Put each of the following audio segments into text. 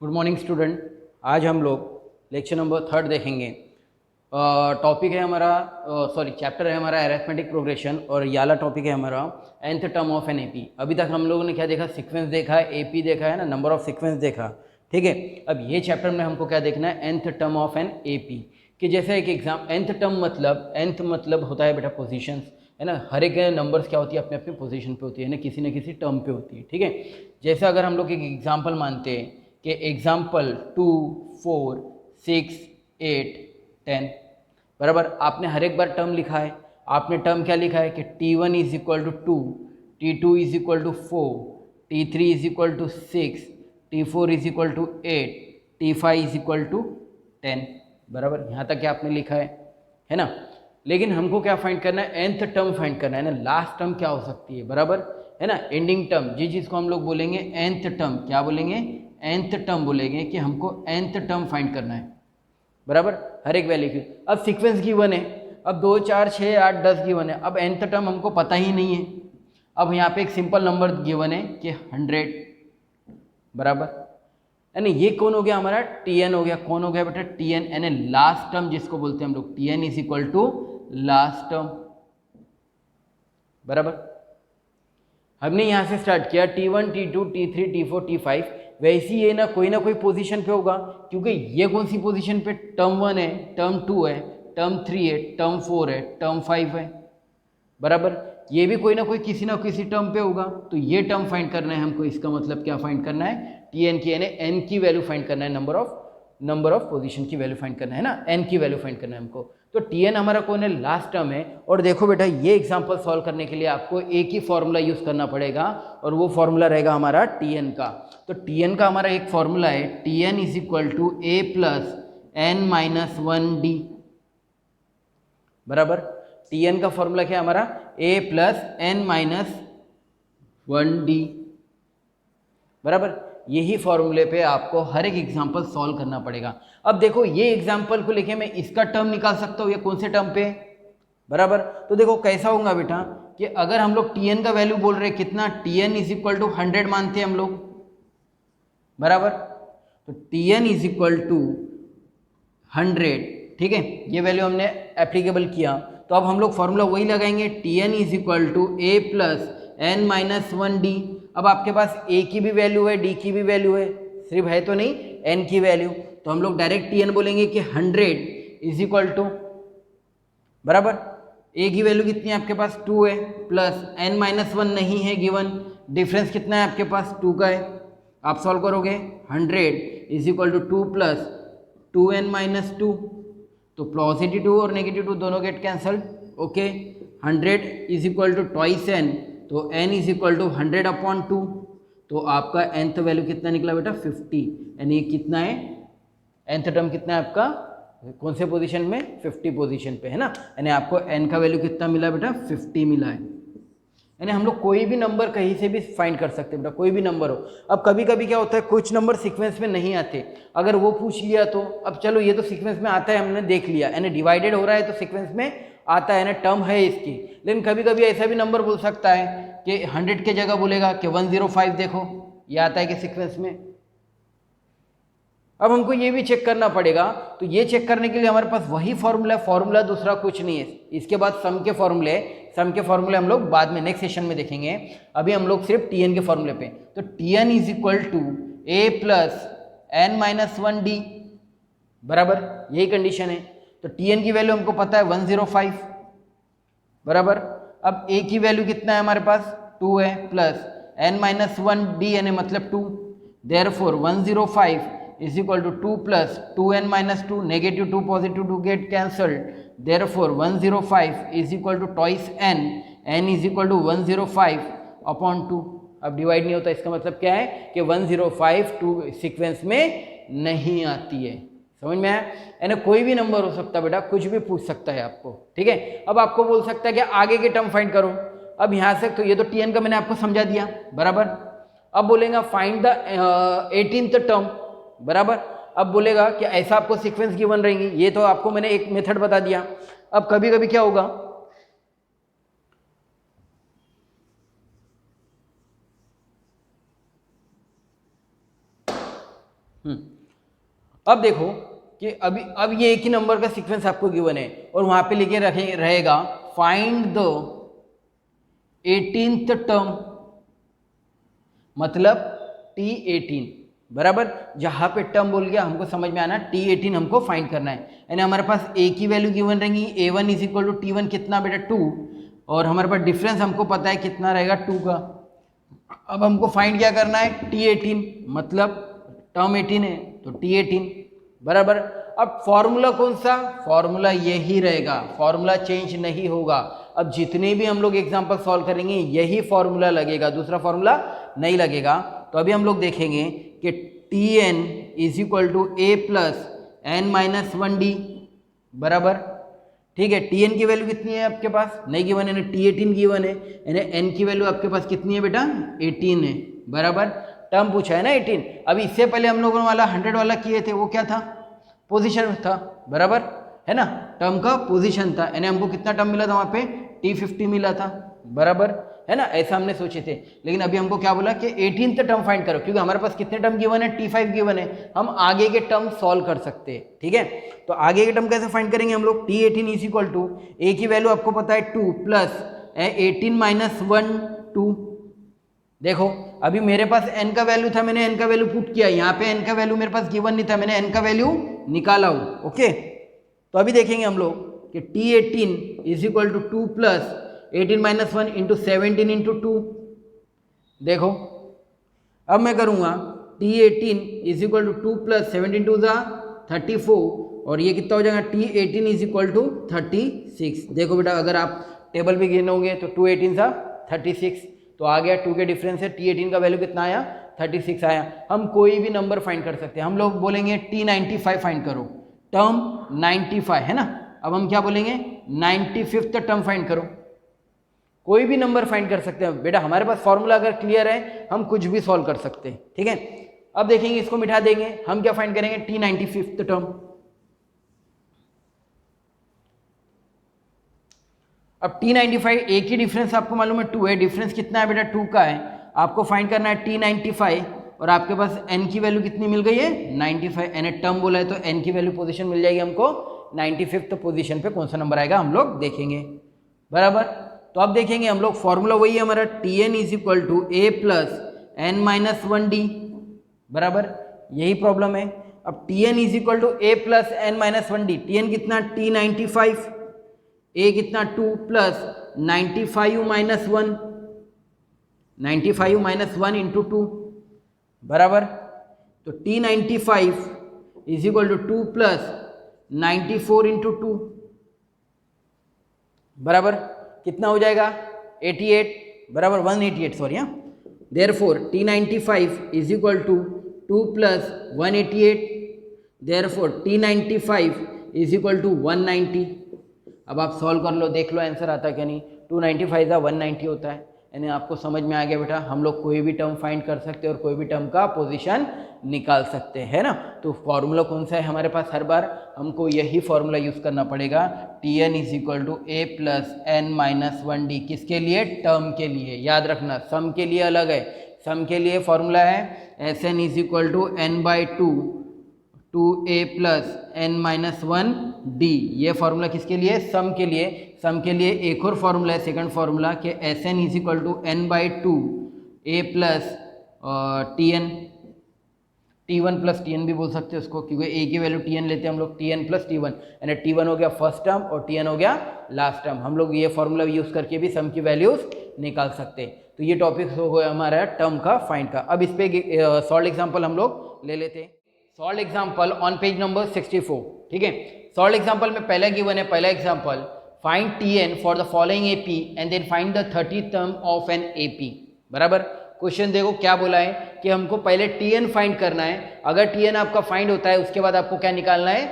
Good morning student. आज हम लोग लेक्चर नंबर 3 देखेंगे। टॉपिक है हमारा चैप्टर है हमारा अरिथमेटिक प्रोग्रेशन और ये वाला टॉपिक है हमारा nth term of an AP. अभी तक हम लोगों ने क्या देखा, सीक्वेंस देखा है, एपी देखा है ना, नंबर ऑफ सीक्वेंस देखा, ठीक है। अब ये चैप्टर में हमको क्या देखना है, nth term of an AP. कि जैसे एक एग्जाम, nth टर्म मतलब, nth मतलब होता है बेटा पोजीशंस, है ना। हर एक नंबर्स क्या होती है, अपने अपने पोजीशन पे होती है ना, किसी टर्म पे होती है, ठीक है। जैसे अगर हम लोग एक एग्जाम्पल मानते हैं कि एग्जाम्पल 2, 4, 6, 8, 10, बराबर। आपने हर एक बार टर्म लिखा है। आपने टर्म क्या लिखा है कि T1 is equal to 2, T2 is equal to 4, T3 is equal to 6, T4 is equal to 8, T5 is equal to 10, बराबर। यहाँ तक क्या आपने लिखा है ना। लेकिन हमको क्या फाइंड करना है, nth टर्म फाइंड करना है ना। लास्ट टर्म क्या हो सकती है, बराबर, है ना। एंडिंग टर्म, जिस चीज़ को हम लोग बोलेंगे nth टर्म, क्या बोलेंगे, nth टर्म बोलेंगे कि हमको nth टर्म फाइंड करना है, बराबर, हर एक वैल्यू की। अब सीक्वेंस गिवन है, अब 2, 4, 6, 8, 10 गिवन है। अब nth टर्म हमको पता ही नहीं है। अब यहाँ पे एक सिंपल नंबर गिवन है कि 100, बराबर, यानी ये कौन हो गया हमारा, Tn हो गया। कौन हो गया बेटा, Tn, यानी लास्ट टर्म जिसको बोलते हैं हम लोग, Tn is equal to last term, बराबर। हमने यहाँ से स्टार्ट किया T1, T2, T3, T4, T5, वैसे ये ना कोई पोजीशन पे होगा, क्योंकि ये कौन सी पोजीशन पे, टर्म 1 है, टर्म 2 है, टर्म 3 है, टर्म 4 है, टर्म 5 है, बराबर। ये भी कोई ना किसी टर्म पे होगा। तो ये टर्म फाइंड करना है हमको। इसका मतलब क्या फाइंड करना है, Tn की, यानी n की वैल्यू फाइंड करना है, नंबर ऑफ पोजीशन की वैल्यू फाइंड करना है ना, n की वैल्यू फाइंड करना है हमको। तो Tn हमारा कौन है, लास्ट टर्म है। और देखो बेटा, ये एग्जांपल सॉल्व करने के लिए आपको एक ही फॉर्मूला यूज करना पड़ेगा, और वो फॉर्मूला रहेगा हमारा Tn का। तो Tn का हमारा एक फॉर्मूला है, Tn is equal to a plus n minus 1d, बराबर। Tn का फॉर्मूला क्या है हमारा, a plus n minus 1d, बराबर। यही फॉर्मूले पे आपको हर एक एग्जांपल सॉल्व करना पड़ेगा। अब देखो, ये एग्जांपल को लेके मैं इसका टर्म निकाल सकता हूँ, ये कौन से टर्म पे, बराबर। तो देखो कैसा होगा बेटा, कि अगर हम लोग Tn का वैल्यू बोल रहे हैं कितना, Tn इज इक्वल टू 100 मानते हैं हम लोग, बराबर। तो Tn इज इक्वल टू 100, ठीक है। ये वैल्यू हमने एप्लीकेबल किया, तो अब हम लोग फॉर्मूला वही लगाएंगे, Tn is equal to a plus n minus 1d। अब आपके पास a की भी वैल्यू है, d की भी वैल्यू है, सिर्फ है तो नहीं, n की वैल्यू। तो हम लोग डायरेक्ट Tn बोलेंगे कि 100 इज इक्वल टू, बराबर, a की वैल्यू कितनी है आपके पास, 2 है, प्लस n माइनस 1 नहीं है गिवन, डिफरेंस कितना है आपके पास, 2 का है। आप सॉल्व करोगे, 100 is equal to 2 plus 2n minus 2, तो पॉजिटिव 2 और नेगेटिव 2 दोनों get cancelled, okay. 100 is equal to twice n, तो n is equal to 100 upon 2, तो आपका nth वैल्यू कितना निकला बेटा, 50, यानी कितना है, nth टर्म कितना है आपका, कौन से पोजीशन में, 50 पोजीशन पे, है ना। यानी आपको n का वैल्यू कितना मिला बेटा, 50 मिला है। यानी हम लोग कोई भी नंबर कहीं से भी फाइंड कर सकते हैं बेटा, कोई भी नंबर हो। अब कभी कभी क्या होता है, कुछ नंबर सीक्वेंस में नहीं आते, अगर वो पूछ लिया तो, अब चलो ये तो सीक्वेंस में आता है, हमने देख लिया, यानी डिवाइडेड हो रहा है तो सीक्वेंस में आता है ना, टर्म है इसकी। लेकिन कभी कभी ऐसा भी नंबर बोल सकता है कि 100 के जगह बोलेगा कि 105, देखो ये आता है कि सीक्वेंस में। अब हमको ये भी चेक करना पड़ेगा, तो ये चेक करने के लिए हमारे पास वही फॉर्मूला दूसरा कुछ नहीं है। इसके बाद सम के फॉर्मूले हम लोग बाद में नेक्स्ट सेशन में देखेंगे। अभी हम लोग सिर्फ Tn के फॉर्मूले पे। तो Tn is equal to a plus n minus 1d, बराबर, यही कंडीशन है। तो Tn की वैल्यू हमको पता है 105, बराबर। अब a की वैल्यू कितना है हमारे पास, 2 है, प्लस n माइनस 1d यानी मतलब 2, therefore 105 is equal to 2 plus 2n minus 2, negative 2 positive 2 get cancelled, therefore 105 is equal to twice n is equal to 105 upon 2। अब डिवाइड नहीं होता, इसका मतलब क्या है कि 105 2 सीक्वेंस में नहीं आती है। समझ में आया, यानी कोई भी नंबर हो सकता है बेटा, कुछ भी पूछ सकता है आपको, ठीक है। अब आपको बोल सकता है कि आगे के टर्म फाइंड करो। अब यहाँ से तो ये तो Tn का मैंने आपको समझा दिया, बराबर। अब बोलेगा फाइंड द 18th टर्म, बराबर। अब बोलेगा कि ऐसा आपको सीक्वेंस गिवन रहेंगी, ये तो आपको मैंने एक मेथड बता दिया। अब कभी कभी क्या होगा, अब देखो कि अब ये एक ही नंबर का सीक्वेंस आपको गिवन है और वहां पे लिखे रहेगा फाइंड द 18th टर्म, मतलब T18, बराबर। जहां पे टर्म बोल गया हमको समझ में आना T18 हमको फाइंड करना है। यानी हमारे पास ए की वैल्यू गिवन रहेंगी, A1 is equal to T1 कितना बेटा 2, और हमारे पास डिफरेंस हमको पता है कितना रहेगा 2 का। अब हमको फाइंड क्या करना है T18, मतलब टर्म 18 है तो T18, बराबर। अब फॉर्मूला कौन सा, फॉर्मूला यही रहेगा, फॉर्मूला चेंज नहीं होगा। अब जितने भी हम लोग एग्जांपल सॉल्व करेंगे यही फॉर्मूला लगेगा, दूसरा फॉर्मूला नहीं लगेगा। तो अभी हम लोग देखेंगे कि Tn is equal to a plus n minus 1D, बराबर। ठीक है, Tn की वैल्यू कितनी है आपके पास, नहीं गिवन है, T18 गिवन है, यानी n की वैल्यू आपके पास कितनी है बेटा 18 है, बराबर। टर्म पूछा है ना 18। अभी इससे पहले हम लोगों वाला 100 वाला किए थे, वो क्या था, पोजीशन था, बराबर है ना, टर्म का पोजीशन था, यानी हमको कितना टर्म मिला था वहाँ पे T50 मिला था, बराबर है ना, ऐसा हमने सोचे थे। लेकिन अभी हमको क्या बोला कि 18th टर्म फाइंड करो, क्योंकि हमारे पास कितने टर्म गिवन है, T5 गिवन है, हम आगे के टर्म सॉल्व कर सकते हैं। ठीक है, तो आगे के टर्म कैसे फाइंड करेंगे हम लोग, T18 इज इक्वल टू ए की वैल्यू आपको पता है 2 प्लस 18 माइनस 1 2। देखो अभी मेरे पास n का वैल्यू था, मैंने n का वैल्यू पुट किया, यहाँ पे n का वैल्यू मेरे पास गिवन नहीं था, मैंने n का वैल्यू निकाला हूँ। ओके, तो अभी देखेंगे हम लोग कि T18 is equal to 2 plus 18 minus 1 into 17 into 2। देखो अब मैं करूँगा T18 is equal to 2 plus 17 two ज़ा 34, और ये कितना हो जाएगा T18 इज इक्वल टू 36। देखो बेटा अगर आप टेबल पे गिनोगे तो 2 18 सा 36, तो आ गया 2 के डिफरेंस से T18 का वैल्यू कितना आया 36 आया। हम कोई भी नंबर फाइंड कर सकते हैं, हम लोग बोलेंगे T95 फाइंड करो, टर्म 95 है ना। अब हम क्या बोलेंगे 95th टर्म फाइंड करो, कोई भी नंबर फाइंड कर सकते हैं बेटा, हमारे पास फॉर्मूला अगर क्लियर है हम कुछ भी सॉल्व कर सकते हैं। ठीक है, अब देखेंगे इसको मिटा देंगे, हम क्या फाइंड करेंगे T95th टर्म। अब T95 एक ही डिफरेंस आपको मालूम है 2 है, डिफरेंस कितना है बेटा 2 का है, आपको फाइंड करना है T95, और आपके पास n की वैल्यू कितनी मिल गई है 95, n टर्म बोला है तो n की वैल्यू पोजीशन मिल जाएगी हमको 95th पोजीशन पे कौन सा नंबर आएगा हम लोग देखेंगे, बराबर। तो अब देखेंगे हम लोग फॉर्मूला वही है हमारा Tn is equal to a plus n minus 1D, बराबर, यही प्रॉब्लम है। अब Tn is equal to a plus n minus 1D, Tn कितना T95, ए कितना 2 प्लस 95 माइनस 1, 95 माइनस 1 इंटू 2, बराबर। तो T95 is equal to 2 plus 94 into 2, बराबर कितना हो जाएगा 88, बराबर 188 सॉरी, हाँ। Therefore T95 is equal to 2 plus 188, therefore T95 is equal to 190। अब आप सॉल्व कर लो, देख लो आंसर आता है क्या नहीं, 295 का 190 होता है, यानी आपको समझ में आ गया बेटा, हम लोग कोई भी टर्म फाइंड कर सकते हैं और कोई भी टर्म का पोजीशन निकाल सकते हैं ना। तो फॉर्मूला कौन सा है हमारे पास, हर बार हमको यही फॉर्मूला यूज़ करना पड़ेगा, Tn is equal to a plus n minus 1D, किसके लिए, टर्म के लिए, याद रखना, सम के लिए अलग है, सम के लिए फॉर्मूला है Sn is equal to n by 2 a plus n minus 1D, ये फॉर्मूला किसके लिए, सम के लिए। सम के लिए एक और फॉर्मूला है, सेकंड फॉर्मूला कि Sn is equal to n by 2 a plus Tn, T1 plus Tn भी बोल सकते हैं उसको, क्योंकि ए की वैल्यू Tn लेते हैं हम लोग, Tn प्लस T1, यानी T1 हो गया फर्स्ट टर्म और Tn हो गया लास्ट टर्म। हम लोग ये फॉर्मूला यूज़ करके भी सम की वैल्यूज निकाल सकते हैं। तो ये टॉपिक हो गया हमारा टर्म का फाइंड का। अब इस पे सॉल्व एग्जाम्पल हम लोग ले लेते हैं। Solve example on page number 64, ठीक है। सॉल्व एग्जाम्पल में पहला गिवन है, पहला example, find Tn for the following AP and then find the 30th term of an AP, बराबर। क्वेश्चन देखो क्या बोला है कि हमको पहले Tn फाइंड करना है, अगर Tn आपका फाइंड होता है उसके बाद आपको क्या निकालना है,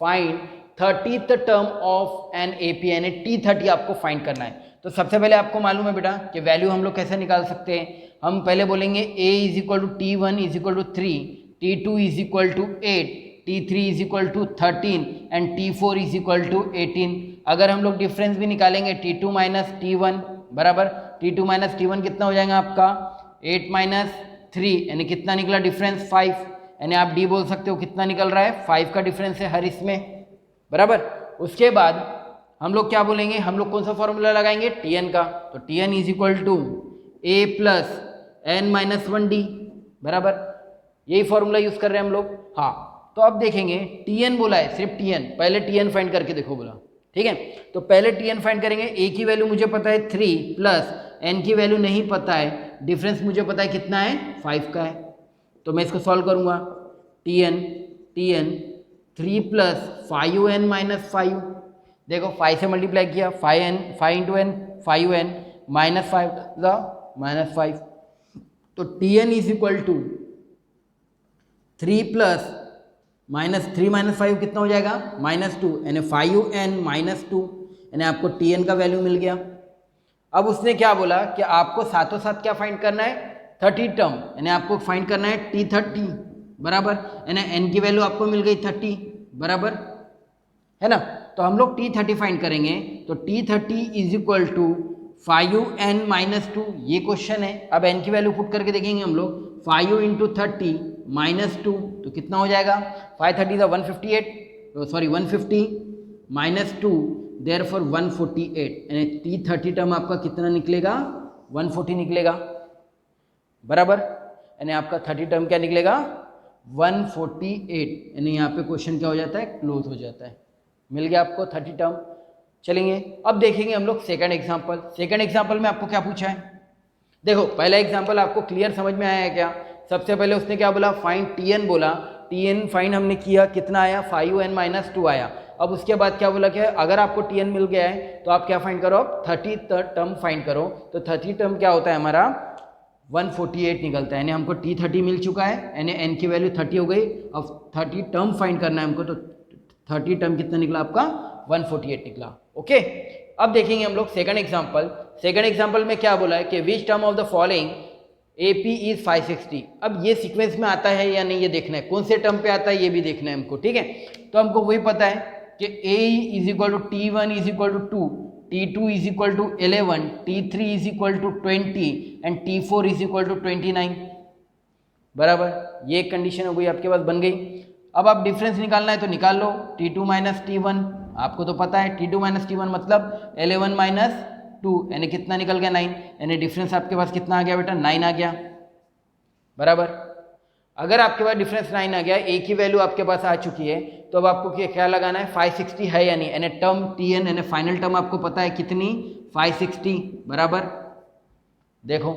find 30th term of an AP, यानी T30 आपको फाइंड करना है। तो सबसे पहले आपको मालूम है बेटा कि वैल्यू हम लोग कैसे निकाल सकते हैं, हम पहले बोलेंगे a is equal to T1 is equal to 3, T2 is equal to 8, T3 is equal to 13 and T4 is equal to 18। अगर हम लोग डिफरेंस भी निकालेंगे T2 माइनस T1, बराबर, T2 माइनस T1 कितना हो जाएगा आपका 8 माइनस 3, यानी कितना निकला डिफरेंस 5, यानी आप डी बोल सकते हो, कितना निकल रहा है 5 का डिफरेंस है हर इसमें, बराबर। उसके बाद हम लोग क्या बोलेंगे, हम लोग कौन सा फॉर्मूला लगाएंगे, टी एन का। तो T n is equal to a plus n minus 1 D, बराबर। यही फॉर्मूला यूज कर रहे हैं हम लोग। हाँ, तो अब देखेंगे टी एन बोला है, सिर्फ टी एन, पहले टी एन फाइंड करके देखो बोला, ठीक है। तो पहले टी एन फाइंड करेंगे। ए की वैल्यू मुझे पता है 3 प्लस एन की वैल्यू नहीं पता है, डिफरेंस मुझे पता है कितना है 5 का है। तो मैं इसको सॉल्व करूंगा। T N 3 plus 5n minus 5, देखो 5 से मल्टीप्लाई किया, 5 इंटू एन 5n माइनस 5 तो T n is equal to 3 plus -3 minus 5 कितना हो जाएगा -2, यानी 5n माइनस 2, यानी आपको टी एन का वैल्यू मिल गया। अब उसने क्या बोला कि आपको साथों साथ क्या फाइंड करना है, 30 टर्म, यानी आपको फाइंड करना है T30, बराबर। यानी n की वैल्यू आपको मिल गई 30, बराबर है ना। तो हम लोग T30 फाइंड करेंगे। तो T30 is equal to 5n minus 2, ये क्वेश्चन है। अब n की वैल्यू पुट करके देखेंगे हम लोग, 5 इंटू 30 माइनस 2, तो कितना हो जाएगा 530 150 माइनस 2, देयरफॉर 148, यानी T30 टर्म आपका कितना निकलेगा 140 निकलेगा, बराबर। यानी आपका 30 टर्म क्या निकलेगा 148, यानी यहाँ पे क्वेश्चन क्या हो जाता है, क्लोज हो जाता है। मिल गया आपको 30 टर्म। चलेंगे अब देखेंगे हम लोग सेकंड एग्जांपल। सेकंड एग्जांपल में आपको क्या पूछा है, देखो पहला एग्जांपल आपको क्लियर समझ में आया है क्या। सबसे पहले उसने क्या बोला, फाइंड टी एन बोला, टी एन फाइंड हमने किया, कितना आया 5n माइनस 2 आया। अब उसके बाद क्या बोला कि अगर आपको टी एन मिल गया है तो आप क्या फाइंड करो, आप 30 टर्म फाइंड करो। तो 30 टर्म क्या होता है हमारा 148 निकलता है, यानी हमको T30 मिल चुका है, यानी n की वैल्यू 30 हो गई। अब 30 टर्म फाइंड करना है हमको, तो 30 टर्म कितना निकला आपका 148 निकला। ओके, अब देखेंगे हम लोग सेकंड एग्जांपल। सेकंड एग्जांपल में क्या बोला है कि which term of the following AP is 560। अब ये सीक्वेंस में आता है या नहीं ये देखना है, कौन से टर्म पे आता है ये भी देखना है हमको, ठीक है। तो हमको वही पता है कि A is equal to T1 is equal to 2, T2 is equal to 11, T3 is equal to 20 and T4 is equal to 29, बराबर। ये एक कंडीशन हो गई, आपके पास बन गई। अब आप डिफरेंस निकालना है तो निकाल लो, T2 माइनस T1 आपको तो पता है, T2 माइनस T1 मतलब 11 माइनस 2, यानी कितना निकल गया 9, यानी डिफरेंस आपके पास कितना आ गया बेटा 9 आ गया, बराबर। अगर आपके पास डिफरेंस 9 आ गया, ए की वैल्यू आपके पास आ चुकी है, तो अब आपको क्या लगाना है 560 है या नहीं, यानी टर्म टी एन यानी फाइनल टर्म आपको पता है कितनी 560, बराबर। देखो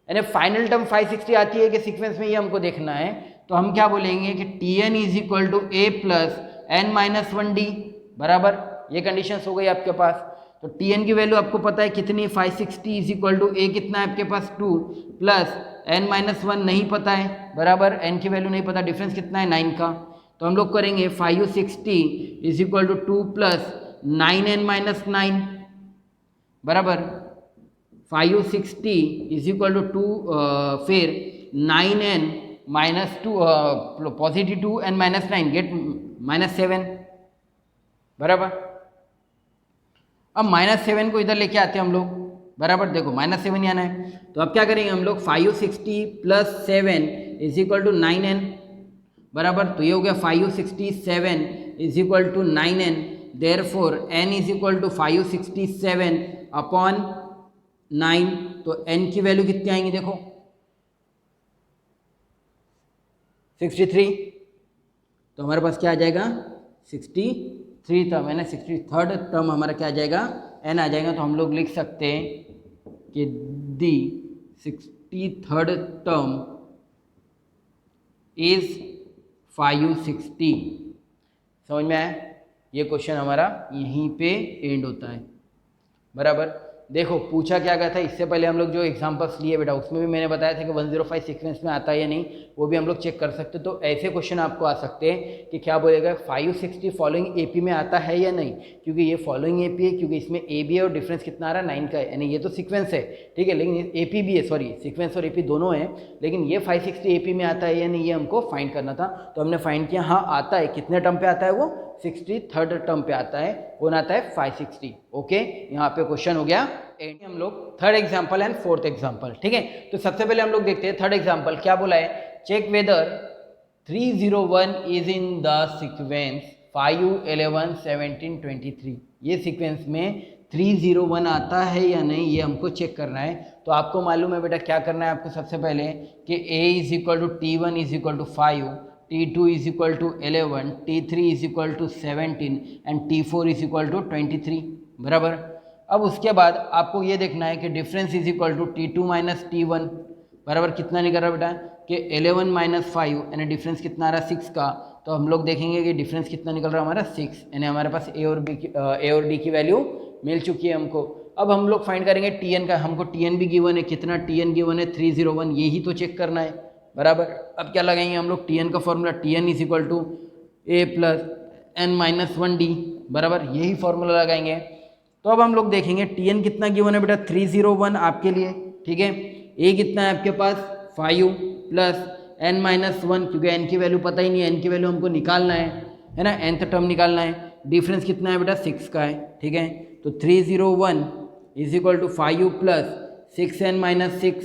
यानी फाइनल टर्म 560 आती है कि सीक्वेंस में, ये हमको देखना है। तो हम क्या बोलेंगे कि T n is equal to a plus n minus 1 D, बराबर। ये कंडीशन हो गई आपके पास। तो टी एन की वैल्यू आपको पता है कितनी 560 इज इक्वल टू ए कितना है आपके पास 2 प्लस एन माइनस 1 नहीं पता है, बराबर। एन की वैल्यू नहीं पता, डिफरेंस कितना है 9 का। तो हम लोग करेंगे 560 is equal to 2 plus 9n minus 9, बराबर। 560 इज इक्वल टू 2 फिर 9n minus 2 positive 2 n minus 9 get -7, बराबर। अब -7 को इधर लेके आते हैं हम लोग, बराबर। देखो -7 ही आना है, तो अब क्या करेंगे हम लोग 560 plus 7 is equal to 9n, बराबर। तो ये हो गया 567 is equal to 9n, therefore n is equal to 567 upon 9। तो n की वैल्यू कितनी आएंगी देखो 63, तो हमारे पास क्या आ जाएगा 63 टर्म, यानी 63rd टर्म हमारा क्या आ जाएगा n आ जाएगा। तो हम लोग लिख सकते हैं कि दी 63rd टर्म इज 560। समझ में आया, ये क्वेश्चन हमारा यहीं पे एंड होता है, बराबर। देखो पूछा क्या गया था, इससे पहले हम लोग जो एग्जांपल्स लिए बेटा उसमें भी मैंने बताया था कि 105 सीक्वेंस में आता है या नहीं, वो भी हम लोग चेक कर सकते। तो ऐसे क्वेश्चन आपको आ सकते हैं कि क्या बोलेगा 560 फॉलोइंग एपी में आता है या नहीं, क्योंकि ये फॉलोइंग एपी है, क्योंकि इसमें ए बी है और डिफरेंस कितना आ रहा है 9 का है, यानी ये तो सीक्वेंस है, ठीक है, लेकिन एपी भी है, सॉरी सीक्वेंस और एपी दोनों है, लेकिन ये 560 एपी में आता है या नहीं ये हमको फाइंड करना था। तो हमने फाइंड किया, हाँ आता है। कितने टर्म पे आता है वो 63rd टर्म पे आता है, कौन आता है 560। ओके, यहाँ पे क्वेश्चन हो गया एंड। हम लोग third example and fourth example, ठीक है। तो सबसे पहले हम लोग देखते हैं थर्ड एग्जांपल क्या बोला है check whether 301 is in the sequence 5, 11, 17, 23। ये सीक्वेंस में 301 आता है या नहीं, ये हमको चेक करना है। तो आपको मालूम है बेटा क्या करना है आपको सबसे पहले कि a is equal to T1 is equal to 5, T2 is equal to 11, T3 is equal to 17 and T4 is equal to 23, बराबर। अब उसके बाद आपको ये देखना है कि difference is equal to T2 minus T1, बराबर। कितना निकल रहा बेटा कि 11 माइनस 5 यानी डिफरेंस कितना आ रहा है 6 का। तो हम लोग देखेंगे कि डिफरेंस कितना निकल रहा है हमारा 6, यानी हमारे पास ए और डी की वैल्यू मिल चुकी है हमको। अब हम लोग फाइंड करेंगे टीएन का, हमको टीएन भी गिवन है, कितना टीएन गिवन है 301, यही तो चेक करना है, बराबर। अब क्या लगाएंगे हम लोग टीएन का formula, TN is equal to a plus n minus 1 D, बराबर, यही फॉर्मूला लगाएंगे। तो अब हम लोग देखेंगे टीएन कितना गिवन है बेटा 301 आपके लिए, ठीक है। ए कितना है आपके पास 5 प्लस एन माइनस 1, क्योंकि एन की वैल्यू पता ही नहीं है, एन की वैल्यू हमको निकालना है ना, nth टर्म निकालना है। डिफरेंस कितना है बेटा 6 का है, ठीक है। तो 301 is equal to 5 plus 6n minus 6,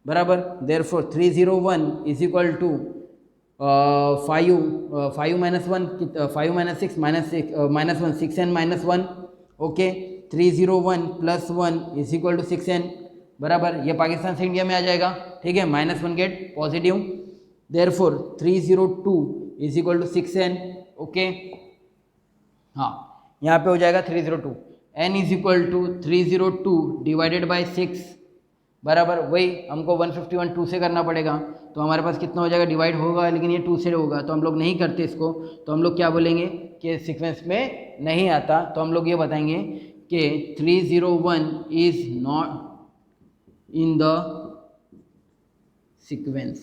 बराबर। Therefore 301 is equal to 5 minus 1, 5 minus 6 minus 1 6n minus 1, okay. 301 plus 1 is equal to 6n, बराबर। ये पाकिस्तान से इंडिया में आ जाएगा, ठीक है, -1 get positive. Therefore 302 is equal to 6n, okay. हाँ, यहाँ पे हो जाएगा 302, n is equal to 302 divided by 6, बराबर। वही हमको 151 2 से करना पड़ेगा, तो हमारे पास कितना हो जाएगा, डिवाइड होगा लेकिन ये 2 से होगा, तो हम लोग नहीं करते इसको। तो हम लोग क्या बोलेंगे कि सीक्वेंस में नहीं आता, तो हम लोग ये बताएंगे कि 301 is not in the sequence,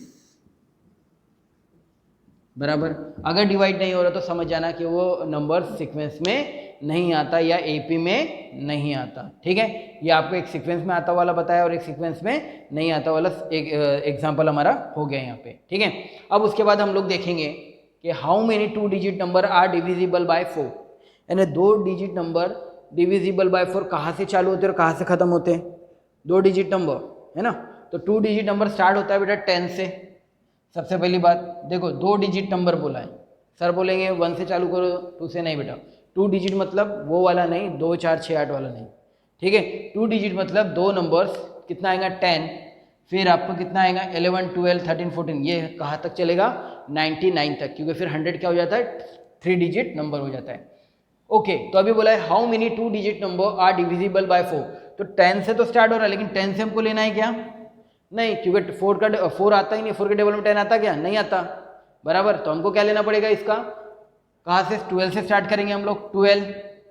बराबर। अगर डिवाइड नहीं हो रहा तो समझ जाना कि वो नंबर सीक्वेंस में नहीं आता या एपी में नहीं आता, ठीक है। ये आपको एक सीक्वेंस में आता वाला बताया और एक सीक्वेंस में नहीं आता वाला एक एग्जांपल हमारा हो गया यहाँ पे, ठीक है। अब उसके बाद हम लोग देखेंगे कि how many 2 digit number are divisible by 4, यानी 2 डिजिट नंबर डिविजिबल बाय 4 कहाँ से चालू होते हैं और कहाँ से खत्म होते हैं, 2 डिजिट नंबर, है ना। तो 2 डिजिट नंबर स्टार्ट होता है बेटा 10 से। सबसे पहली बात देखो, 2 डिजिट नंबर बोला है, सर बोलेंगे 1 से चालू करो, 2 से नहीं बेटा। 2 डिजिट मतलब वो वाला नहीं, 2 4 6 8 वाला नहीं, ठीक है। 2 डिजिट मतलब 2 नंबर्स, कितना आएगा 10, फिर आपको कितना आएगा 11 12 13 14, ये कहाँ तक चलेगा 99 तक, क्योंकि फिर 100 क्या हो जाता है 3 डिजिट नंबर हो जाता है, ओके। तो अभी बोला है how many 2 digit number are divisible by 4, तो 10 से तो स्टार्ट हो रहा है, लेकिन 10 से हमको लेना है क्या, नहीं, क्योंकि 4 आता ही नहीं, 4 के टेबल में 10 आता क्या, नहीं आता, बराबर। तो हमको क्या लेना पड़ेगा इसका, कहाँ से 12 से स्टार्ट करेंगे हम लोग, 12,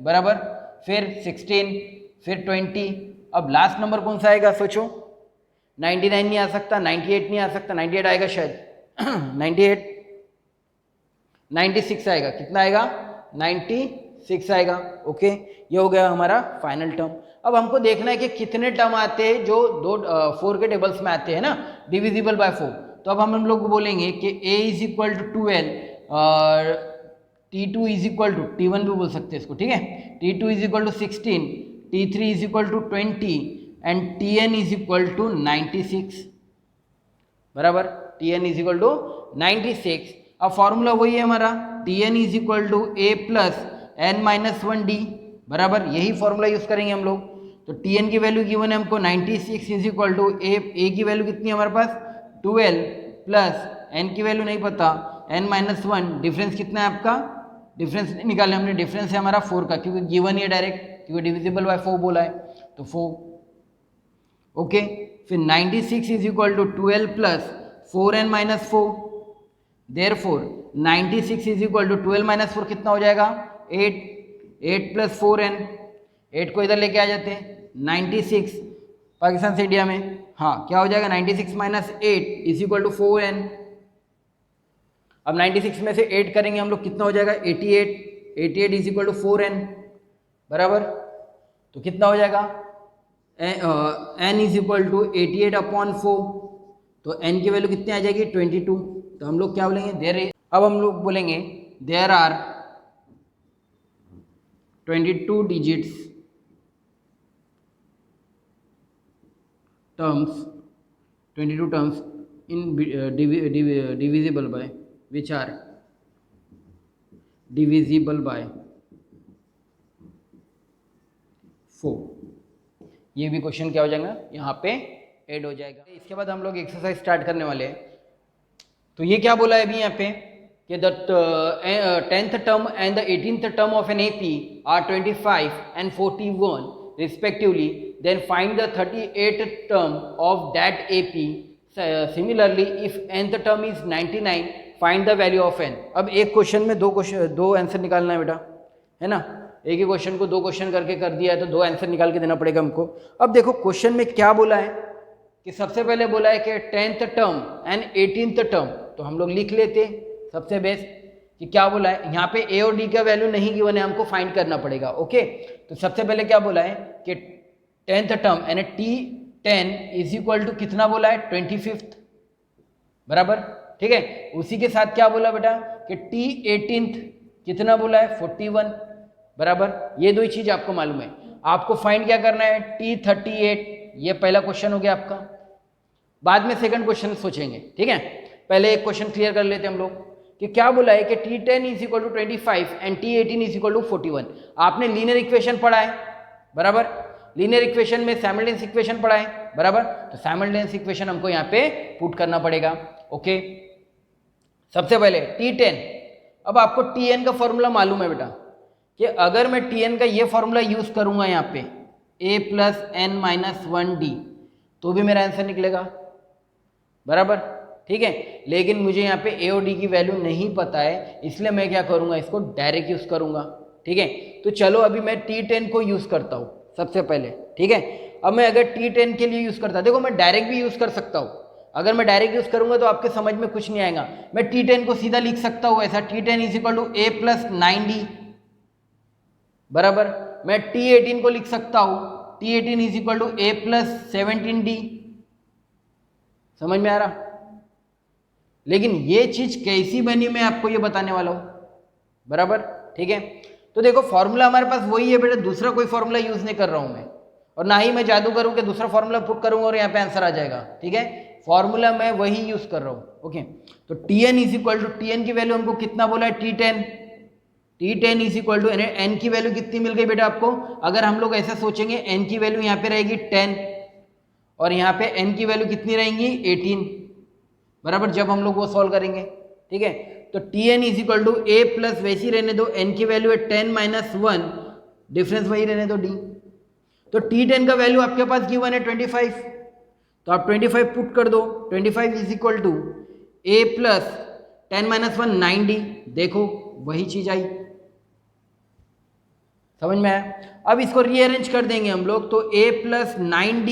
बराबर, फिर 16, फिर 20, अब लास्ट नंबर कौन सा आएगा सोचो, 99 नहीं आ सकता, 98 नहीं आ सकता, 98 आएगा शायद 98 96 आएगा, कितना आएगा 96 आएगा, ओके। ये हो गया हमारा फाइनल टर्म। अब हमको देखना है कि कितने टर्म आते हैं जो 4 के टेबल्स में आते हैं ना, डिविजिबल बाय 4। तो अब हम लोग बोलेंगे कि a इज इक्वल टू 12 और T2 is equal to, T1 भी बोल सकते हैं इसको, ठीक है, T2 is equal to 16, T3 is equal to 20 and Tn is equal to 96, बराबर। Tn is equal to 96। अब फॉर्मूला वही है हमारा, Tn is equal to a plus n minus 1 D, बराबर, यही फॉर्मूला यूज करेंगे हम लोग। तो Tn की वैल्यू गिवन है हमको 96 इज इक्वल टू a की वैल्यू कितनी है हमारे पास 12 प्लस n की वैल्यू नहीं पता n माइनस 1, डिफरेंस कितना है आपका, डिफरेंस निकाले हमने, डिफरेंस है हमारा 4 का, क्योंकि गिवन ही है डायरेक्ट, क्योंकि डिविजिबल बाय 4 बोला है, तो 4, ओके। फिर 96 is equal to 12 plus 4n minus 4, therefore 96 is equal to 12 minus 4 कितना हो जाएगा 8, 8 प्लस 4n, 8 को इधर लेके आ जाते हैं, 96 पाकिस्तान से इंडिया में, हाँ क्या हो जाएगा 96 minus 8 is equal to 4n। अब 96 में से 8 करेंगे हम लोग, कितना हो जाएगा 88, 88 इज इक्वल टू 4n, बराबर। तो कितना हो जाएगा n is equal to 88 upon 4, तो n की वैल्यू कितनी आ जाएगी 22। तो हम लोग क्या बोलेंगे अब हम लोग बोलेंगे there are 22 digits terms in divisible by, which are divisible by 4। ये भी क्वेश्चन क्या हो जाएगा, यहाँ पे ऐड हो जाएगा। इसके बाद हम लोग एक्सरसाइज स्टार्ट करने वाले हैं। तो ये क्या बोला है अभी यहाँ पे कि the 10th term and the 18th term of an AP are 25 and 41 respectively, then find the 38th term of that AP. Similarly, if nth term is 99, find the value of n. अब एक question में दो answer निकालना है बेटा, है ना। एक ही क्वेश्चन को 2 क्वेश्चन करके कर दिया है तो 2 आंसर निकाल के देना पड़ेगा हमको। अब देखो क्वेश्चन में क्या बोला है कि सबसे पहले बोला है कि 10th term and 18th term, तो हम लोग लिख लेते सबसे बेस्ट कि क्या बोला है। यहाँ पे ए और डी का वैल्यू नहीं गिवन है, हमको फाइंड करना पड़ेगा। ओके, तो सबसे पहले क्या बोला है कि 10th टर्म यानी T10 इज इक्वल टू कितना बोला है 25, बराबर, ठीक है। उसी के साथ क्या बोला बेटा कि T18 कितना बोला है 41, बराबर। ये दो ही चीज आपको मालूम है। आपको फाइंड क्या करना है T38, ये पहला क्वेश्चन हो गया आपका। बाद में सेकंड क्वेश्चन सोचेंगे, ठीक है। पहले एक क्वेश्चन क्लियर कर लेते हैं हम लोग कि क्या बोला है कि T10 is equal to 25 and T18 is equal to 41। आपने लीनियर इक्वेशन पढ़ा है, बराबर। लीनियर इक्वेशन में साइमल्टेनियस इक्वेशन पढ़ा है, बराबर। तो साइमल्टेनियस इक्वेशन हमको यहाँ पे पुट करना पड़ेगा। ओके, सबसे पहले T10, अब आपको Tn का फॉर्मूला मालूम है बेटा कि अगर मैं Tn का ये फॉर्मूला यूज करूंगा यहाँ पे a plus n minus 1d तो भी मेरा आंसर निकलेगा, बराबर, ठीक है। लेकिन मुझे यहाँ पे ए और डी की वैल्यू नहीं पता है, इसलिए मैं क्या करूँगा, इसको डायरेक्ट यूज़ करूँगा, ठीक है। तो चलो अभी मैं T10 को यूज़ करता हूँ सबसे पहले, ठीक है। अब मैं अगर T10 के लिए यूज़ करता, देखो मैं डायरेक्ट भी यूज़ कर सकता हूँ। अगर मैं डायरेक्ट यूज़ करूँगा तो आपके समझ में कुछ नहीं आएगा। मैं T10 को सीधा लिख सकता हूँ ऐसा, T10 is equal to a plus 9d, बराबर। मैं T18 को लिख सकता हूँ, T18 is equal to a plus 17d। समझ में आ रहा? लेकिन ये चीज कैसी बनी मैं आपको ये बताने वाला हूँ, बराबर, ठीक है। तो देखो फॉर्मूला हमारे पास वही है बेटा, दूसरा कोई फॉर्मूला यूज नहीं कर रहा हूँ मैं, और ना ही मैं जादू करूँ कि दूसरा फॉर्मूला पुट करूँगा और यहाँ पे आंसर आ जाएगा, ठीक है। फॉर्मूला मैं वही यूज कर रहा हूँ। ओके, तो Tn is equal to, Tn की वैल्यू हमको कितना बोला है T10 is equal to n की वैल्यू कितनी मिल गई बेटा आपको। अगर हम लोग ऐसा सोचेंगे n की वैल्यू यहाँ पे रहेगी 10 और यहाँ पे n की वैल्यू कितनी रहेंगी 18, बराबर, जब हम लोग वो सॉल्व करेंगे, ठीक है। तो Tn is equal to a plus वैसी रहने दो, n की वैल्यू है 10 माइनस 1, डिफरेंस वही रहने दो d। तो T10 का वैल्यू आपके पास गिवन है 25, तो आप 25 पुट कर दो। 25 is equal to a plus 10 minus 1 9d, देखो वही चीज आई, समझ में आया। अब इसको रीअरेंज कर देंगे हम लोग, तो a plus 9d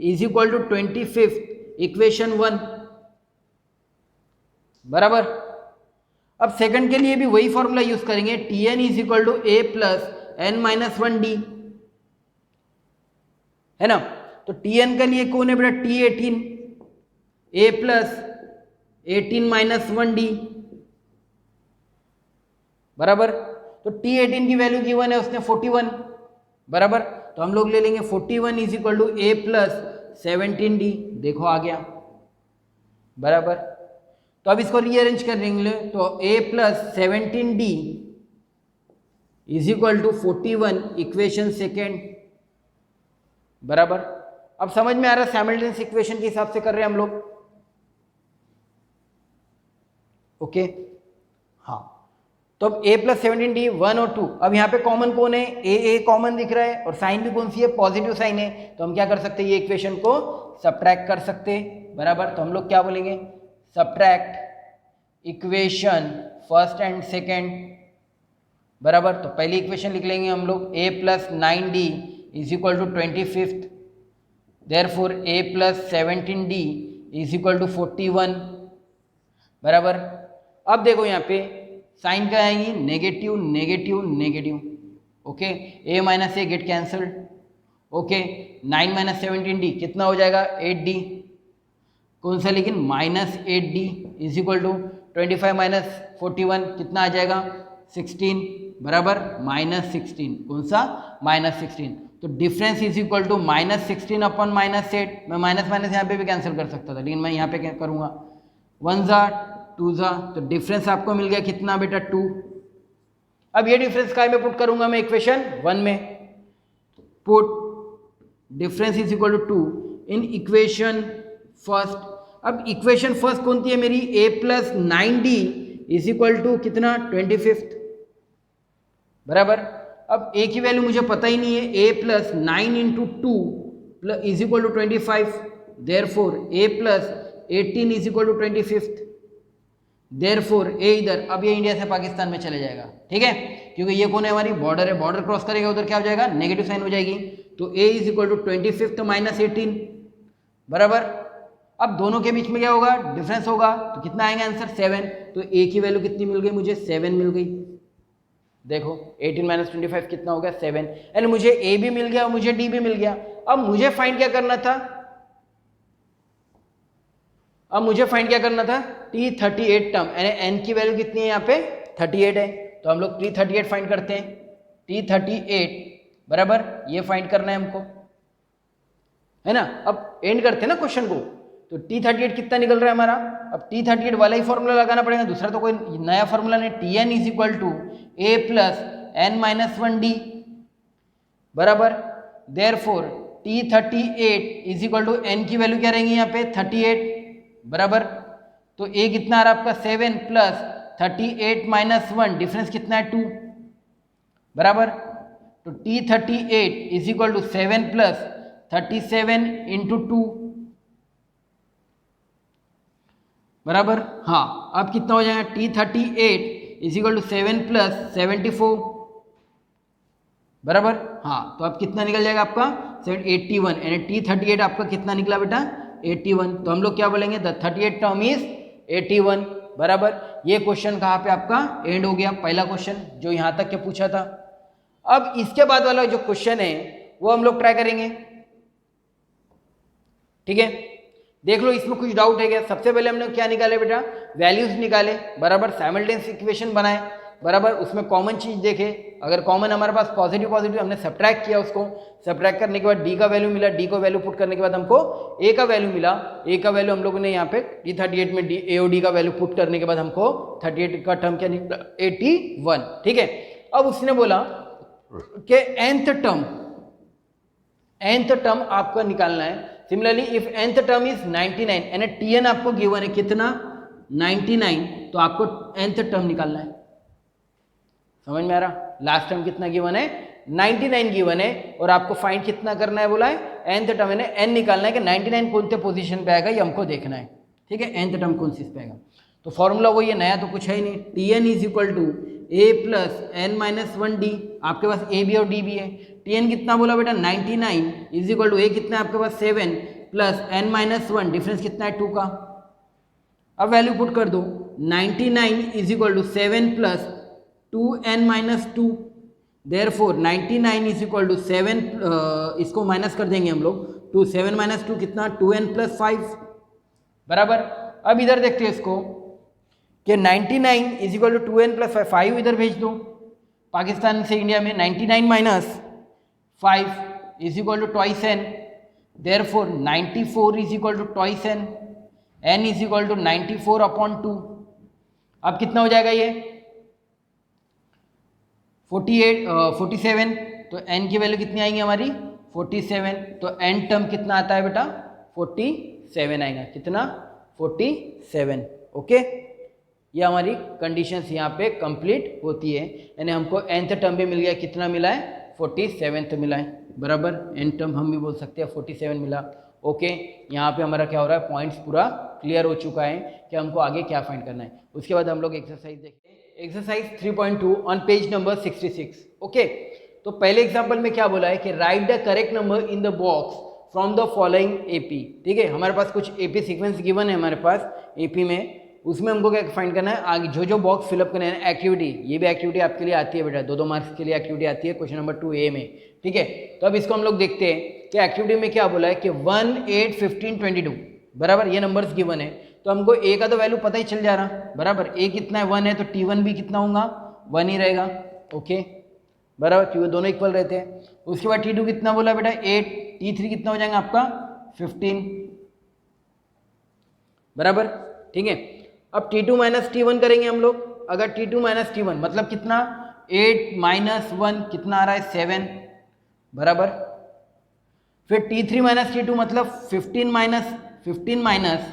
is equal to 25, equation 1, बराबर। अब सेकंड के लिए भी वही फॉर्मूला यूज करेंगे, Tn is equal to a plus n minus 1d, है ना। तो Tn के लिए कौन है बेटा T18, a plus 18 minus 1d, बराबर। तो T18 की वैल्यू गिवन है उसने 41, बराबर। तो हम लोग ले लेंगे 41 is equal to a plus 17d, देखो आ गया, बराबर। तो अब इसको रीअरेंज कर देंगे, तो a plus 17d is equal to 41, equation second, बराबर। अब समझ में आ रहा है, साइमल्टेनियस इक्वेशन के हिसाब से कर रहे हैं हम लोग। ओके, हाँ। तो अब a प्लस 17d 1 और 2, अब यहाँ पे कॉमन कौन है, a कॉमन दिख रहा है और साइन भी कौन सी है, पॉजिटिव साइन है। तो हम क्या कर सकते हैं, ये इक्वेशन को सब्ट्रैक्ट कर सकते हैं, बराबर। तो हम लोग क्या बोलेंगे, subtract equation first and second, बराबर। तो पहली इक्वेशन लिख लेंगे हम लोग, a plus 9d is equal to 25, therefore a plus 17d is equal to 41, बराबर। अब देखो यहाँ पे साइन क्या आएंगी, negative negative negative, okay. a minus a get cancelled, okay. 9 minus 17d कितना हो जाएगा 8d, कौन सा लेकिन minus 8d is equal to 25 minus 41 कितना आ जाएगा 16, बराबर, माइनस 16, कौन सा माइनस 16। तो difference is equal to -16 upon -8। मैं माइनस माइनस यहाँ पे भी कैंसिल कर सकता था, लेकिन मैं यहाँ पे क्या करूँगा, 1 ज़ा 2 ज़ा, तो डिफरेंस आपको मिल गया कितना बेटा 2। अब ये डिफरेंस काय में पुट करूँगा मैं इक्वेशन 1 में, put difference is equal to 2 in equation first. अब इक्वेशन फर्स्ट कौन सी है मेरी, a plus 9d is equal to कितना 25, बराबर। अब a की वैल्यू मुझे पता ही नहीं है, a plus 9 into 2 plus is equal to 25, therefore a plus 18 is equal to 25, therefore a इधर, अब ये इंडिया से पाकिस्तान में चले जाएगा, ठीक है, क्योंकि ये कौन है, हमारी बॉर्डर है, बॉर्डर क्रॉस करेगा उधर क्या हो जाएगा, नेगेटिव साइन हो जाएगी, तो a is equal to 25 minus 18, बराबर। अब दोनों के बीच में क्या होगा, डिफरेंस होगा, तो कितना आएगा आंसर 7, तो a की वैल्यू कितनी मिल गई मुझे, 7 मिल गई। देखो 18 माइनस 25 कितना हो गया 7, एंड मुझे a भी मिल गया और मुझे d भी मिल गया। अब मुझे फाइंड क्या करना था, T38 टर्म, यानी n की वैल्यू कितनी है यहाँ पे 38 है, तो हम लोग T38 फाइंड करते हैं, T38 बराबर ये फाइंड करना है हमको, है ना। अब एंड करते हैं ना क्वेश्चन को, तो T38 कितना निकल रहा है हमारा, अब T38 वाला ही फॉर्मूला लगाना पड़ेगा, दूसरा तो कोई नया फॉर्मूला नहीं। Tn is equal to a plus n minus 1d, बराबर। Therefore T38 is equal to n की वैल्यू क्या रहेंगी यहाँ पे 38, बराबर। तो a कितना आ रहा है आपका 7 प्लस 38 माइनस 1, डिफरेंस कितना है 2, बराबर। तो T38 is equal to 7 plus 37 into 2, बराबर। हाँ, अब कितना हो जाएगा, T38 is equal to 7 plus 74, बराबर। हाँ, तो अब कितना निकल जाएगा आपका 81, यानी T38 आपका कितना निकला बेटा 81, तो हम लोग क्या बोलेंगे, द 38 टर्म इज 81, बराबर। ये क्वेश्चन कहाँ पे आपका एंड हो गया, पहला क्वेश्चन जो यहाँ तक के पूछा था। अब इसके बाद वाला जो क्वेश्चन है वो हम लोग ट्राई करेंगे, ठीक है। देख लो इसमें कुछ डाउट है क्या। सबसे पहले हमने क्या निकाले बेटा, वैल्यूज निकाले, बराबर, साइमल्टेनियस इक्वेशन बनाए, बराबर। उसमें कॉमन चीज देखे, अगर कॉमन हमारे पास पॉजिटिव पॉजिटिव हमने सब्ट्रैक्ट किया, उसको सब्ट्रैक्ट करने के बाद डी का वैल्यू मिला, डी को वैल्यू पुट करने के बाद हमको ए का वैल्यू मिला, ए का वैल्यू हम लोगों ने यहाँ पे T38 में ए और डी का वैल्यू पुट करने के बाद हमको 38 का टर्म क्या निकला 81, ठीक है। अब उसने बोला कि nth टर्म आपको निकालना है। Similarly if nth term is 99 यानी Tn आपको गिवन है कितना 99, तो आपको nth टर्म निकालना है। समझ में आ रहा, लास्ट टर्म कितना गिवन है 99 गिवन है, और आपको फाइंड कितना करना है बोला है nth टर्म, यानी n निकालना है कि 99 कौन से पोजीशन पे आएगा, ये हमको देखना है, ठीक है। nth टर्म कौन सी पे आएगा, तो फॉर्मूला वही है, नया तो कुछ है ही नहीं। Tn is equal to a plus n minus 1d, आपके पास a भी और d भी है। Tn कितना बोला बेटा 99 इज इक्वल टू a कितना है आपके पास 7 प्लस n माइनस 1, डिफरेंस कितना है 2 का। अब वैल्यू पुट कर दो, 99 is equal to 7 plus 2n minus 2, therefore 99 is equal to 7, इसको माइनस कर देंगे हम लोग, 2 7 माइनस 2 कितना 2n प्लस 5, बराबर। अब इधर देखते हैं इसको कि 99 is equal to 2n plus 5 इधर भेज दो पाकिस्तान से इंडिया में, 99 minus 5 is equal to twice n, therefore 94 is equal to twice n, n is equal to 94 upon 2। अब कितना हो जाएगा ये 47, तो n की वैल्यू कितनी आएंगी हमारी 47, तो n टर्म कितना आता है बेटा 47 आएगा, कितना 47, ओके। ये हमारी कंडीशंस यहाँ पे कंप्लीट होती है, यानी हमको nth टर्म भी मिल गया, कितना मिला है 47 मिला है, बराबर। n टर्म हम भी बोल सकते हैं 47 मिला, ओके। यहाँ पे हमारा क्या हो रहा है, पॉइंट्स पूरा क्लियर हो चुका है कि हमको आगे क्या फाइंड करना है। उसके बाद हम लोग एक्सरसाइज देखते हैं, exercise 3.2 on page number 66, okay. तो पहले एग्जांपल में क्या बोला है कि right the correct number in the box from the following AP, ठीक है। हमारे पास कुछ एपी सीक्वेंस गिवन है हमारे पास एपी में, उसमें हमको क्या फाइंड करना है, आगे जो जो बॉक्स फिलअप करना है। एक्टिविटी, ये भी एक्टिविटी आपके लिए आती है बेटा, 2 मार्क्स के लिए एक्टिविटी आती है क्वेश्चन नंबर 2A में, ठीक है। तो अब इसको हम लोग देखते हैं कि एक्टिविटी में क्या बोला है कि 1 8 15 22, बराबर, ये नंबर्स गिवन है। तो हमको a का तो वैल्यू पता ही चल जा रहा, बराबर। a कितना है 1 है, तो T1 भी कितना होगा 1 ही रहेगा, ओके, बराबर, क्योंकि दोनों इक्वल रहते हैं। उसके बाद T2 कितना बोला बेटा 8, T3 कितना हो जाएगा आपका 15, बराबर, ठीक है। अब T2 माइनस T1 करेंगे हम लोग। अगर T2 माइनस T1 मतलब कितना 8 माइनस 1 कितना आ रहा है 7, बराबर। फिर T3 माइनस T2 मतलब 15 माइनस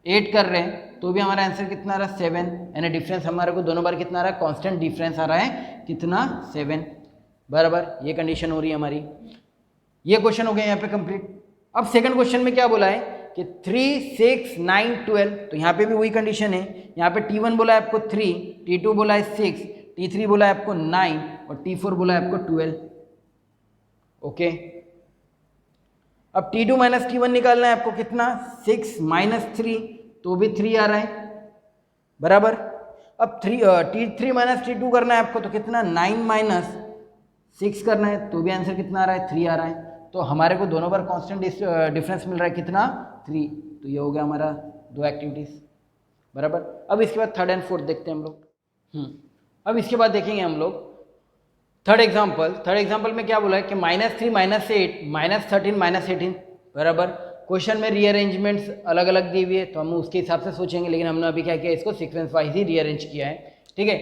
8 कर रहे हैं तो भी हमारा आंसर कितना आ रहा है 7, यानी डिफरेंस हमारे को दोनों बार कितना आ रहा है कांस्टेंट डिफरेंस आ रहा है कितना 7, बराबर। ये कंडीशन हो रही है हमारी। ये क्वेश्चन हो गया यहाँ पे कंप्लीट। अब सेकंड क्वेश्चन में क्या बोला है कि 3, 6, 9, 12, तो यहाँ पे भी वही कंडीशन है। यहाँ पे T1 बोला है आपको 3, T2 बोला है 6, T3 बोला है आपको 9 और T4 बोला है आपको 12, ओके। अब T2 माइनस T1 निकालना है आपको कितना 6 माइनस 3, तो भी 3 आ रहा है, बराबर। अब T3 माइनस T2 करना है आपको तो कितना 9 माइनस 6 करना है तो भी आंसर कितना आ रहा है 3 आ रहा है। तो हमारे को दोनों बार कांस्टेंट डिफरेंस मिल रहा है कितना 3, तो ये हो गया हमारा 2 एक्टिविटीज, बराबर। अब इसके बाद थर्ड एंड फोर्थ देखते हैं हम लोग। अब इसके बाद देखेंगे हम लोग थर्ड एग्जाम्पल में क्या बोला है कि -3 -8 -13 -18, बराबर। क्वेश्चन में रीअरेंजमेंट्स अलग अलग दी हुई है तो हम उसके हिसाब से सोचेंगे, लेकिन हमने अभी क्या किया इसको सीक्वेंस वाइज ही रीअरेंज किया है, ठीक है।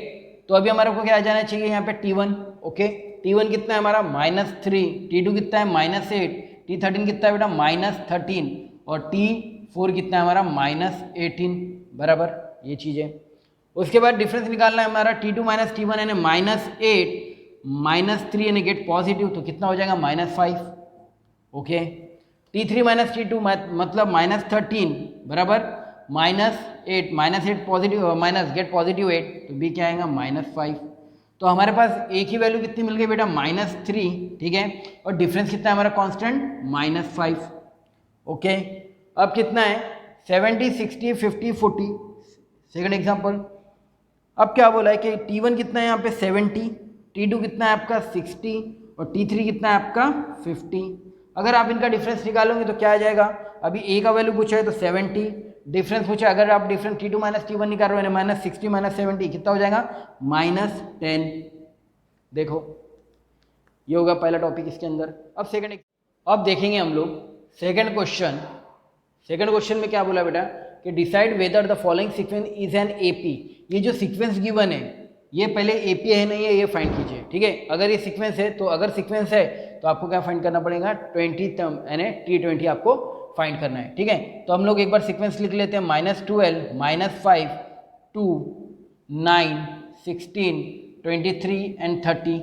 तो अभी हमारे को क्या आ जाना चाहिए यहाँ पे T1, ओके। T1 कितना है हमारा -3, T2 कितना है -8, T13 कितना है बेटा -13 और T4 कितना है हमारा -18, बराबर। ये चीज़ है। उसके बाद डिफरेंस निकालना है हमारा T2 माइनस T1 यानी -8 -3 यानी गेट पॉजिटिव तो कितना हो जाएगा -5, ओके। T3 माइनस T2 मतलब -13, बराबर, -8 पॉजिटिव माइनस गेट पॉजिटिव 8 तो बी क्या आएगा -5। तो हमारे पास एक ही वैल्यू कितनी मिल गई बेटा -3, ठीक है, और डिफरेंस कितना है हमारा कांस्टेंट -5, ओके। अब कितना है 70 60 50 40, सेकंड एग्जांपल। अब क्या बोला है कि T1 कितना है यहाँ पे 70, T2 कितना है आपका 60 और T3 कितना है आपका 50। अगर आप इनका डिफरेंस निकालोगे तो क्या आ जाएगा, अभी ए का वैल्यू पूछा है तो 70, डिफरेंस पूछा अगर आप डिफरेंस T2 माइनस T1 निकाल रहे हो -60 -70 कितना हो जाएगा -10। देखो ये होगा पहला टॉपिक इसके अंदर। अब देखेंगे हम लोग सेकंड क्वेश्चन में क्या बोला बेटा कि decide whether the following sequence is an AP. ये जो सीक्वेंस गिवन है ये पहले एपी है नहीं है ये फाइंड कीजिए, ठीक है। अगर ये सीक्वेंस है तो अगर सीक्वेंस है तो आपको क्या फाइंड करना पड़ेगा 20 टर्म यानी T20 आपको फाइंड करना है, ठीक है। तो हम लोग एक बार सीक्वेंस लिख लेते हैं -12 -5 2 9 16 23 एंड 30।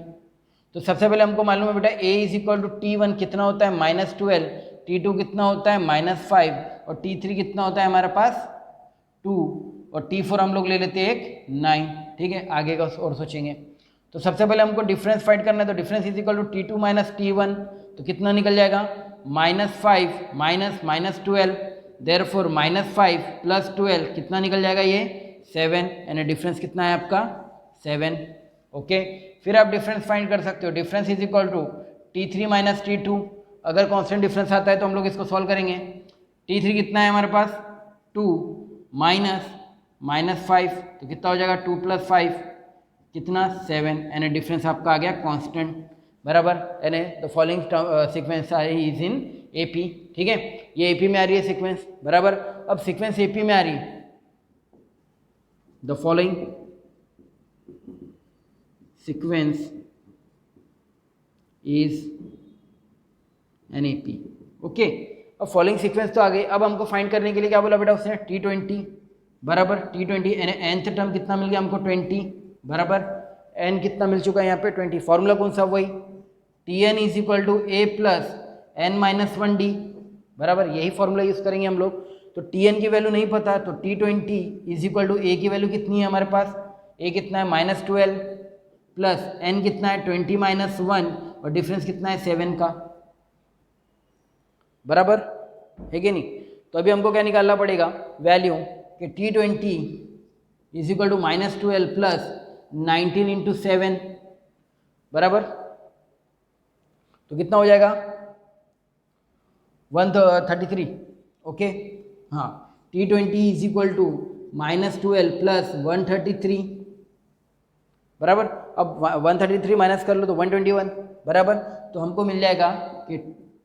तो सबसे पहले हमको मालूम है बेटा A = T1 कितना होता है -12, T2 कितना होता है -5 और T3 कितना होता है हमारे पास 2 और T4 हम लोग ले लेते हैं एक 9, ठीक है। आगे का और सोचेंगे। तो सबसे पहले हमको डिफरेंस फाइंड करना है तो डिफरेंस = T2 माइनस T1 तो कितना निकल जाएगा -5 -12 देयरफॉर -5 + 12 कितना निकल जाएगा ये 7, यानी डिफरेंस कितना है आपका 7, ओके। फिर आप डिफरेंस फाइंड कर सकते हो, डिफरेंस = T3 माइनस T2। अगर कांस्टेंट डिफरेंस आता है तो हम लोग इसको सॉल्व करेंगे। T3 कितना है हमारे पास 2 -5 तो कितना हो जाएगा 2 + 5 कितना 7, यानी डिफरेंस आपका आ गया कांस्टेंट, बराबर। यानी the following sequence is in AP, ठीक है। ये एपी में आ रही है सीक्वेंस, बराबर। अब सीक्वेंस एपी में आ रही है, the following sequence is an AP, okay. अब फॉलोइंग सीक्वेंस तो आ गई। अब हमको फाइंड करने के लिए क्या बोला बेटा उसने T20, बराबर। T20 यानी nth टर्म कितना मिल गया हमको 20, बराबर। n कितना मिल चुका है यहाँ पे 20। फॉर्मूला कौन सा वही Tn = a + n-1d, बराबर। यही फॉर्मूला यूज करेंगे हम लोग। तो Tn की वैल्यू नहीं पता तो T20 = a की वैल्यू कितनी है हमारे पास, a कितना है -12 प्लस n कितना है 20 - 1 और डिफरेंस कितना है 7 का, बराबर है कि नहीं। तो अभी हमको क्या निकालना पड़ेगा वैल्यू कि T20 = -12 प्लस 19 × 7, बराबर। तो कितना हो जाएगा 133, ओके। हाँ T20 = -12 प्लस 133, बराबर। अब 133 माइनस कर लो तो 121 बराबर। तो हमको मिल जाएगा कि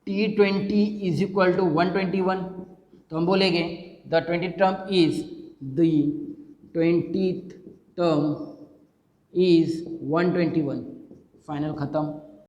T20 इज इक्वल टू 121। तो हम बोलेंगे the 20th term is the 20th term is 121। Final खत्म।